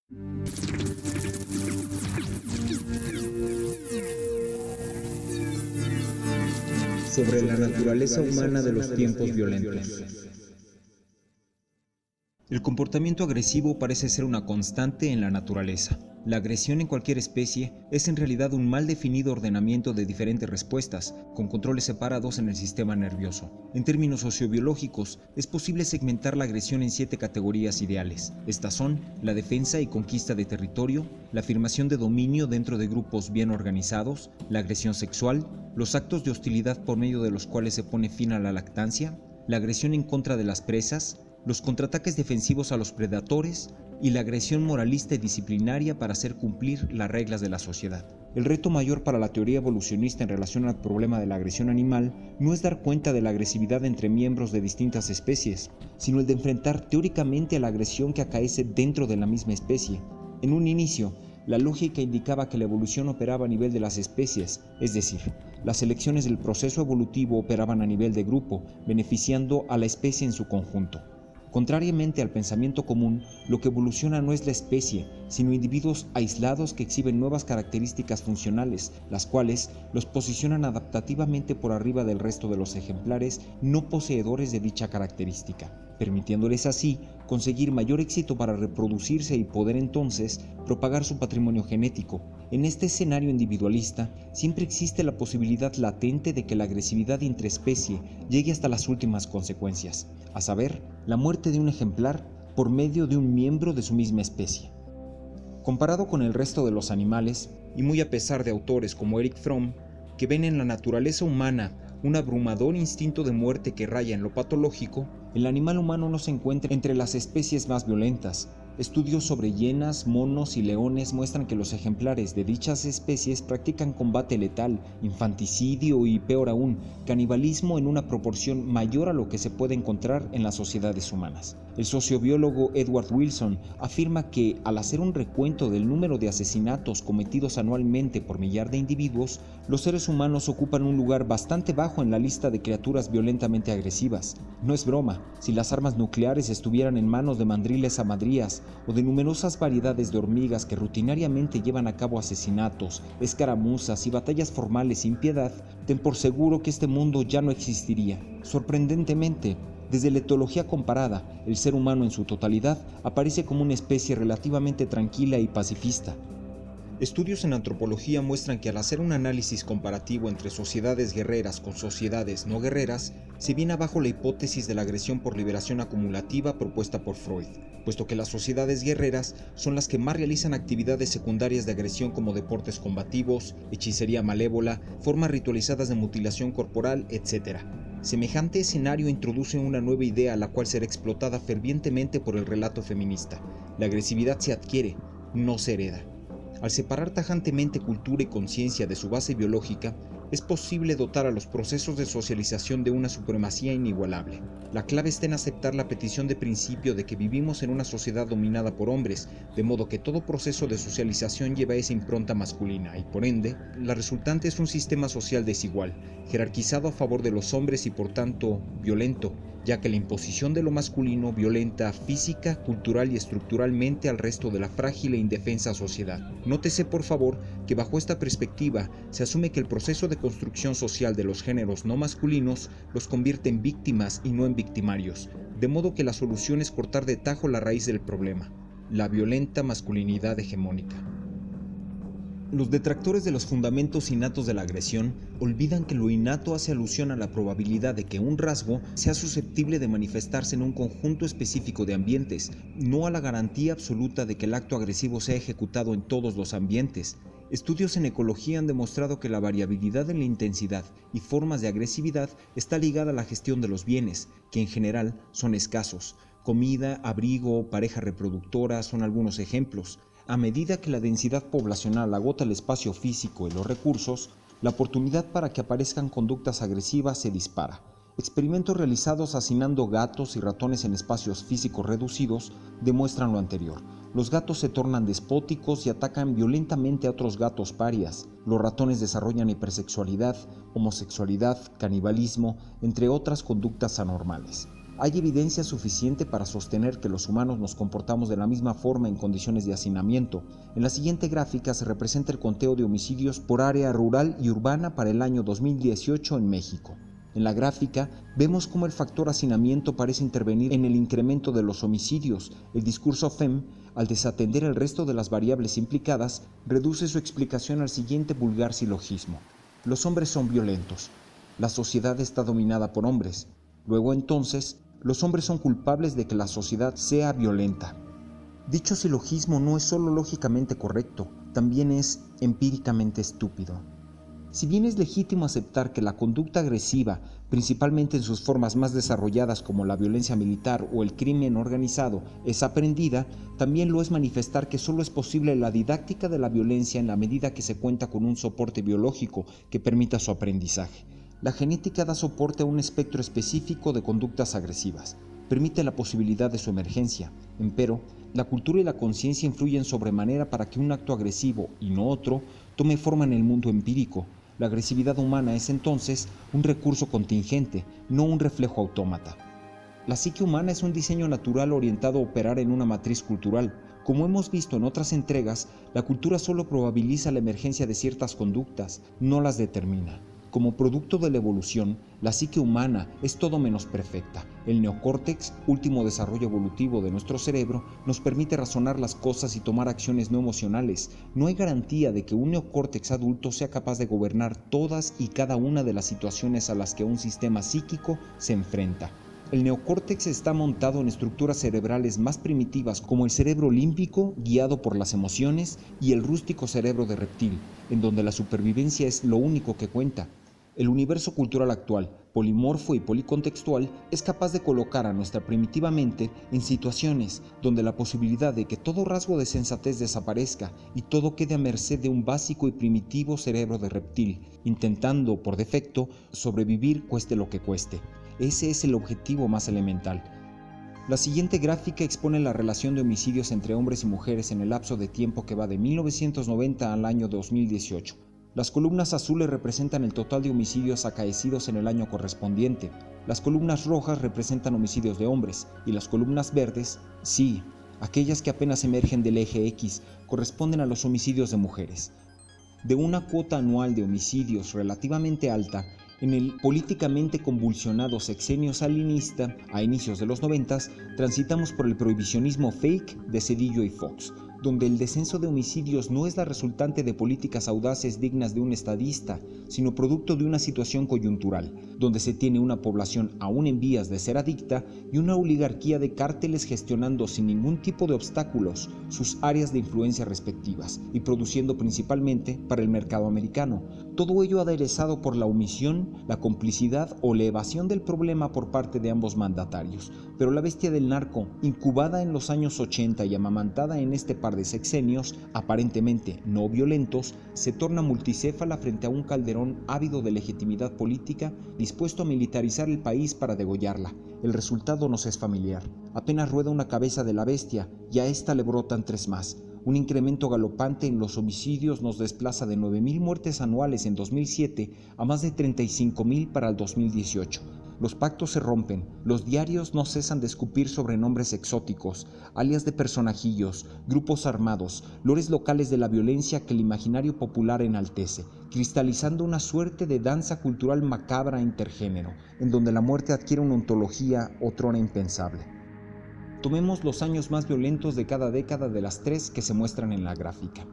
Sobre la naturaleza humana de los tiempos violentos. El comportamiento agresivo parece ser una constante en la naturaleza. La agresión en cualquier especie es en realidad un mal definido ordenamiento de diferentes respuestas, con controles separados en el sistema nervioso. En términos sociobiológicos, es posible segmentar la agresión en 7 categorías ideales. Estas son la defensa y conquista de territorio, la afirmación de dominio dentro de grupos bien organizados, la agresión sexual, los actos de hostilidad por medio de los cuales se pone fin a la lactancia, la agresión en contra de las presas, los contraataques defensivos a los predadores y la agresión moralista y disciplinaria para hacer cumplir las reglas de la sociedad. El reto mayor para la teoría evolucionista en relación al problema de la agresión animal no es dar cuenta de la agresividad entre miembros de distintas especies, sino el de enfrentar teóricamente a la agresión que acaece dentro de la misma especie. En un inicio, la lógica indicaba que la evolución operaba a nivel de las especies, es decir, las selecciones del proceso evolutivo operaban a nivel de grupo, beneficiando a la especie en su conjunto. Contrariamente al pensamiento común, lo que evoluciona no es la especie, sino individuos aislados que exhiben nuevas características funcionales, las cuales los posicionan adaptativamente por arriba del resto de los ejemplares no poseedores de dicha característica, permitiéndoles así conseguir mayor éxito para reproducirse y poder entonces propagar su patrimonio genético. En este escenario individualista, siempre existe la posibilidad latente de que la agresividad intraespecie llegue hasta las últimas consecuencias, a saber, la muerte de un ejemplar por medio de un miembro de su misma especie. Comparado con el resto de los animales, y muy a pesar de autores como Erich Fromm, que ven en la naturaleza humana un abrumador instinto de muerte que raya en lo patológico, el animal humano no se encuentra entre las especies más violentas. Estudios sobre hienas, monos y leones muestran que los ejemplares de dichas especies practican combate letal, infanticidio y, peor aún, canibalismo en una proporción mayor a lo que se puede encontrar en las sociedades humanas. El sociobiólogo Edward Wilson afirma que, al hacer un recuento del número de asesinatos cometidos anualmente por millar de individuos, los seres humanos ocupan un lugar bastante bajo en la lista de criaturas violentamente agresivas. No es broma, si las armas nucleares estuvieran en manos de mandriles hamadrías o de numerosas variedades de hormigas que rutinariamente llevan a cabo asesinatos, escaramuzas y batallas formales sin piedad, ten por seguro que este mundo ya no existiría. Sorprendentemente, desde la etología comparada, el ser humano en su totalidad aparece como una especie relativamente tranquila y pacifista. Estudios en antropología muestran que al hacer un análisis comparativo entre sociedades guerreras con sociedades no guerreras, se viene abajo la hipótesis de la agresión por liberación acumulativa propuesta por Freud, puesto que las sociedades guerreras son las que más realizan actividades secundarias de agresión como deportes combativos, hechicería malévola, formas ritualizadas de mutilación corporal, etc. Semejante escenario introduce una nueva idea a la cual será explotada fervientemente por el relato feminista. La agresividad se adquiere, no se hereda. Al separar tajantemente cultura y conciencia de su base biológica, es posible dotar a los procesos de socialización de una supremacía inigualable. La clave está en aceptar la petición de principio de que vivimos en una sociedad dominada por hombres, de modo que todo proceso de socialización lleva esa impronta masculina y, por ende, la resultante es un sistema social desigual, jerarquizado a favor de los hombres y, por tanto, violento, ya que la imposición de lo masculino violenta física, cultural y estructuralmente al resto de la frágil e indefensa sociedad. Nótese, por favor, que bajo esta perspectiva se asume que el proceso de construcción social de los géneros no masculinos los convierte en víctimas y no en victimarios, de modo que la solución es cortar de tajo la raíz del problema, la violenta masculinidad hegemónica. Los detractores de los fundamentos innatos de la agresión olvidan que lo innato hace alusión a la probabilidad de que un rasgo sea susceptible de manifestarse en un conjunto específico de ambientes, no a la garantía absoluta de que el acto agresivo sea ejecutado en todos los ambientes. Estudios en ecología han demostrado que la variabilidad en la intensidad y formas de agresividad está ligada a la gestión de los bienes, que en general son escasos. Comida, abrigo, pareja reproductora son algunos ejemplos. A medida que la densidad poblacional agota el espacio físico y los recursos, la oportunidad para que aparezcan conductas agresivas se dispara. Experimentos realizados hacinando gatos y ratones en espacios físicos reducidos demuestran lo anterior. Los gatos se tornan despóticos y atacan violentamente a otros gatos parias. Los ratones desarrollan hipersexualidad, homosexualidad, canibalismo, entre otras conductas anormales. Hay evidencia suficiente para sostener que los humanos nos comportamos de la misma forma en condiciones de hacinamiento. En la siguiente gráfica se representa el conteo de homicidios por área rural y urbana para el año 2018 en México. En la gráfica vemos cómo el factor hacinamiento parece intervenir en el incremento de los homicidios. El discurso FEM, al desatender el resto de las variables implicadas, reduce su explicación al siguiente vulgar silogismo: los hombres son violentos. La sociedad está dominada por hombres. Luego entonces, los hombres son culpables de que la sociedad sea violenta. Dicho silogismo no es solo lógicamente correcto, también es empíricamente estúpido. Si bien es legítimo aceptar que la conducta agresiva, principalmente en sus formas más desarrolladas como la violencia militar o el crimen organizado, es aprendida, también lo es manifestar que solo es posible la didáctica de la violencia en la medida que se cuenta con un soporte biológico que permita su aprendizaje. La genética da soporte a un espectro específico de conductas agresivas, permite la posibilidad de su emergencia. Empero, la cultura y la conciencia influyen sobremanera para que un acto agresivo, y no otro, tome forma en el mundo empírico. La agresividad humana es entonces un recurso contingente, no un reflejo autómata. La psique humana es un diseño natural orientado a operar en una matriz cultural. Como hemos visto en otras entregas, la cultura solo probabiliza la emergencia de ciertas conductas, no las determina. Como producto de la evolución, la psique humana es todo menos perfecta. El neocórtex, último desarrollo evolutivo de nuestro cerebro, nos permite razonar las cosas y tomar acciones no emocionales. No hay garantía de que un neocórtex adulto sea capaz de gobernar todas y cada una de las situaciones a las que un sistema psíquico se enfrenta. El neocórtex está montado en estructuras cerebrales más primitivas como el cerebro límbico, guiado por las emociones, y el rústico cerebro de reptil, en donde la supervivencia es lo único que cuenta. El universo cultural actual, polimorfo y policontextual, es capaz de colocar a nuestra primitiva mente en situaciones donde la posibilidad de que todo rasgo de sensatez desaparezca y todo quede a merced de un básico y primitivo cerebro de reptil, intentando, por defecto, sobrevivir cueste lo que cueste. Ese es el objetivo más elemental. La siguiente gráfica expone la relación de homicidios entre hombres y mujeres en el lapso de tiempo que va de 1990 al año 2018. Las columnas azules representan el total de homicidios acaecidos en el año correspondiente. Las columnas rojas representan homicidios de hombres y las columnas verdes, sí, aquellas que apenas emergen del eje X, corresponden a los homicidios de mujeres. De una cuota anual de homicidios relativamente alta, en el políticamente convulsionado sexenio salinista, a inicios de los 90, transitamos por el prohibicionismo fake de Zedillo y Fox, donde el descenso de homicidios no es la resultante de políticas audaces dignas de un estadista, sino producto de una situación coyuntural, donde se tiene una población aún en vías de ser adicta y una oligarquía de cárteles gestionando sin ningún tipo de obstáculos sus áreas de influencia respectivas y produciendo principalmente para el mercado americano. Todo ello aderezado por la omisión, la complicidad o la evasión del problema por parte de ambos mandatarios. Pero la bestia del narco, incubada en los años 80 y amamantada en este par de sexenios, aparentemente no violentos, se torna multicéfala frente a un Calderón ávido de legitimidad política, dispuesto a militarizar el país para degollarla. El resultado nos es familiar. Apenas rueda una cabeza de la bestia y a esta le brotan 3 más. Un incremento galopante en los homicidios nos desplaza de 9,000 muertes anuales en 2007 a más de 35,000 para el 2018. Los pactos se rompen, los diarios no cesan de escupir sobrenombres exóticos, alias de personajillos, grupos armados, lores locales de la violencia que el imaginario popular enaltece, cristalizando una suerte de danza cultural macabra intergénero, en donde la muerte adquiere una ontología otrora impensable. Tomemos los años más violentos de cada década de las 3 que se muestran en la gráfica.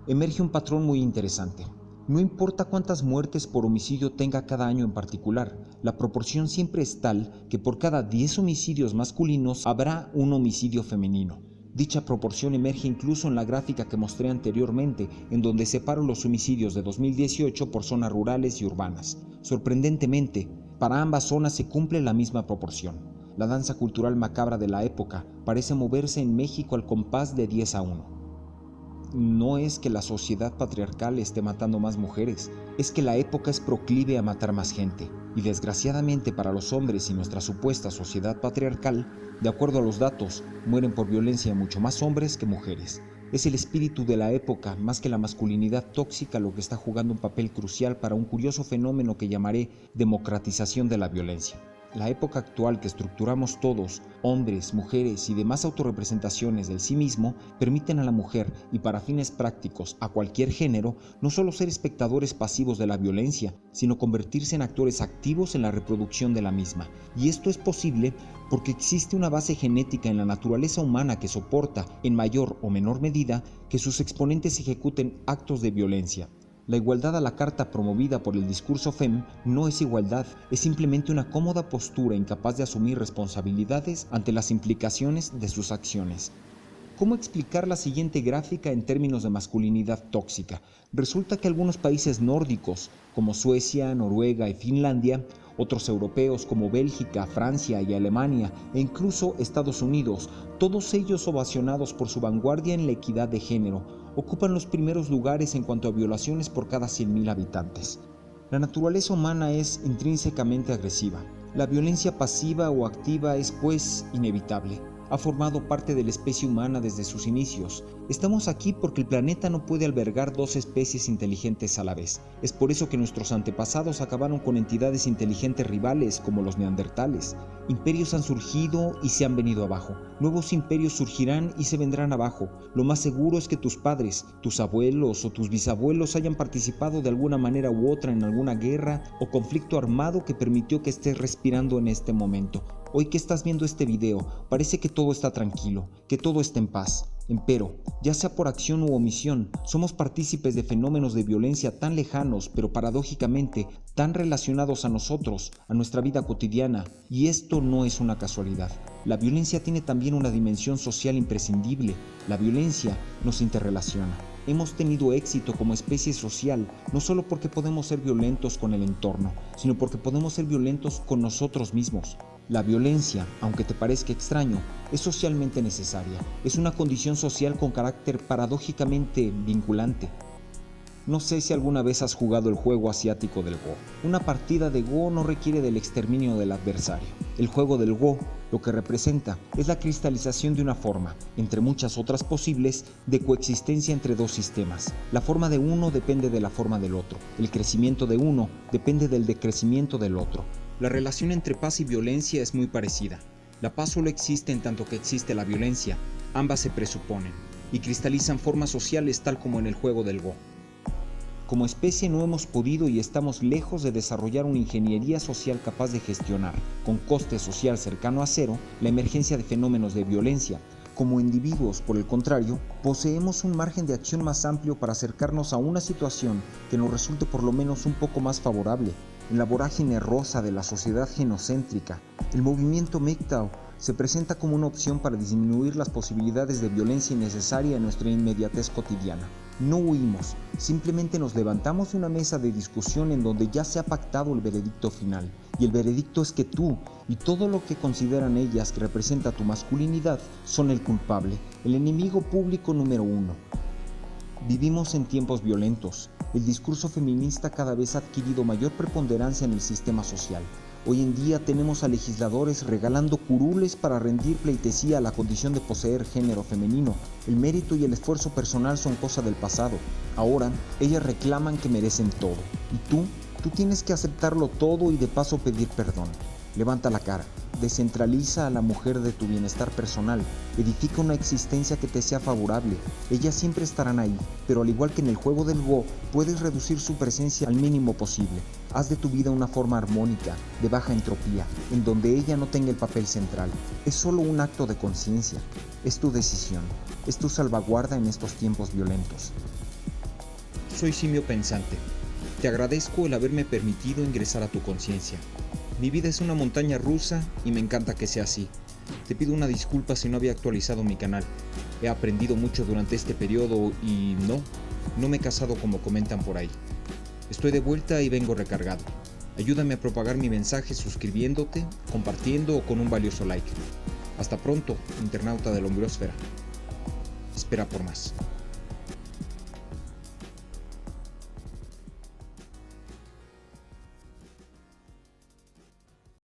Emerge un patrón muy interesante. No importa cuántas muertes por homicidio tenga cada año en particular, la proporción siempre es tal que por cada 10 homicidios masculinos habrá un homicidio femenino. Dicha proporción emerge incluso en la gráfica que mostré anteriormente, en donde separo los homicidios de 2018 por zonas rurales y urbanas. Sorprendentemente, para ambas zonas se cumple la misma proporción. La danza cultural macabra de la época parece moverse en México al compás de 10-1. No es que la sociedad patriarcal esté matando más mujeres, es que la época es proclive a matar más gente. Y desgraciadamente para los hombres y nuestra supuesta sociedad patriarcal, de acuerdo a los datos, mueren por violencia mucho más hombres que mujeres. Es el espíritu de la época, más que la masculinidad tóxica, lo que está jugando un papel crucial para un curioso fenómeno que llamaré democratización de la violencia. La época actual que estructuramos todos, hombres, mujeres y demás autorrepresentaciones del sí mismo, permiten a la mujer, y para fines prácticos a cualquier género, no solo ser espectadores pasivos de la violencia, sino convertirse en actores activos en la reproducción de la misma. Y esto es posible porque existe una base genética en la naturaleza humana que soporta, en mayor o menor medida, que sus exponentes ejecuten actos de violencia. La igualdad a la carta promovida por el discurso FEM no es igualdad, es simplemente una cómoda postura incapaz de asumir responsabilidades ante las implicaciones de sus acciones. ¿Cómo explicar la siguiente gráfica en términos de masculinidad tóxica? Resulta que algunos países nórdicos, como Suecia, Noruega y Finlandia, otros europeos como Bélgica, Francia y Alemania, e incluso Estados Unidos, todos ellos ovacionados por su vanguardia en la equidad de género, ocupan los primeros lugares en cuanto a violaciones por cada 100.000 habitantes. La naturaleza humana es intrínsecamente agresiva. La violencia pasiva o activa es, pues, inevitable. Ha formado parte de la especie humana desde sus inicios. Estamos aquí porque el planeta no puede albergar dos especies inteligentes a la vez. Es por eso que nuestros antepasados acabaron con entidades inteligentes rivales como los neandertales. Imperios han surgido y se han venido abajo. Nuevos imperios surgirán y se vendrán abajo. Lo más seguro es que tus padres, tus abuelos o tus bisabuelos hayan participado de alguna manera u otra en alguna guerra o conflicto armado que permitió que estés respirando en este momento. Hoy que estás viendo este video, parece que todo está tranquilo, que todo está en paz. Empero, ya sea por acción u omisión, somos partícipes de fenómenos de violencia tan lejanos, pero paradójicamente tan relacionados a nosotros, a nuestra vida cotidiana, y esto no es una casualidad. La violencia tiene también una dimensión social imprescindible. La violencia nos interrelaciona. Hemos tenido éxito como especie social, no solo porque podemos ser violentos con el entorno, sino porque podemos ser violentos con nosotros mismos. La violencia, aunque te parezca extraño, es socialmente necesaria. Es una condición social con carácter paradójicamente vinculante. No sé si alguna vez has jugado el juego asiático del Go. Una partida de Go no requiere del exterminio del adversario. El juego del Go, lo que representa, es la cristalización de una forma, entre muchas otras posibles, de coexistencia entre dos sistemas. La forma de uno depende de la forma del otro. El crecimiento de uno depende del decrecimiento del otro. La relación entre paz y violencia es muy parecida. La paz solo existe en tanto que existe la violencia. Ambas se presuponen y cristalizan formas sociales tal como en el juego del Go. Como especie no hemos podido y estamos lejos de desarrollar una ingeniería social capaz de gestionar, con coste social cercano a cero, la emergencia de fenómenos de violencia. Como individuos, por el contrario, poseemos un margen de acción más amplio para acercarnos a una situación que nos resulte por lo menos un poco más favorable. En la vorágine rosa de la sociedad genocéntrica, el movimiento MGTOW se presenta como una opción para disminuir las posibilidades de violencia innecesaria en nuestra inmediatez cotidiana. No huimos, simplemente nos levantamos de una mesa de discusión en donde ya se ha pactado el veredicto final. Y el veredicto es que tú y todo lo que consideran ellas que representa tu masculinidad son el culpable, el enemigo público número uno. Vivimos en tiempos violentos. El discurso feminista cada vez ha adquirido mayor preponderancia en el sistema social. Hoy en día tenemos a legisladores regalando curules para rendir pleitesía a la condición de poseer género femenino. El mérito y el esfuerzo personal son cosa del pasado. Ahora, ellas reclaman que merecen todo. ¿Y tú? Tú tienes que aceptarlo todo y de paso pedir perdón. Levanta la cara. Descentraliza a la mujer de tu bienestar personal. Edifica una existencia que te sea favorable. Ellas siempre estarán ahí, pero al igual que en el juego del Go, puedes reducir su presencia al mínimo posible. Haz de tu vida una forma armónica, de baja entropía, en donde ella no tenga el papel central. Es solo un acto de conciencia. Es tu decisión. Es tu salvaguarda en estos tiempos violentos. Soy Simio Pensante. Te agradezco el haberme permitido ingresar a tu conciencia. Mi vida es una montaña rusa y me encanta que sea así. Te pido una disculpa si no había actualizado mi canal. He aprendido mucho durante este periodo y no me he casado como comentan por ahí. Estoy de vuelta y vengo recargado. Ayúdame a propagar mi mensaje suscribiéndote, compartiendo o con un valioso like. Hasta pronto, internauta de la Hombriosfera. Espera por más.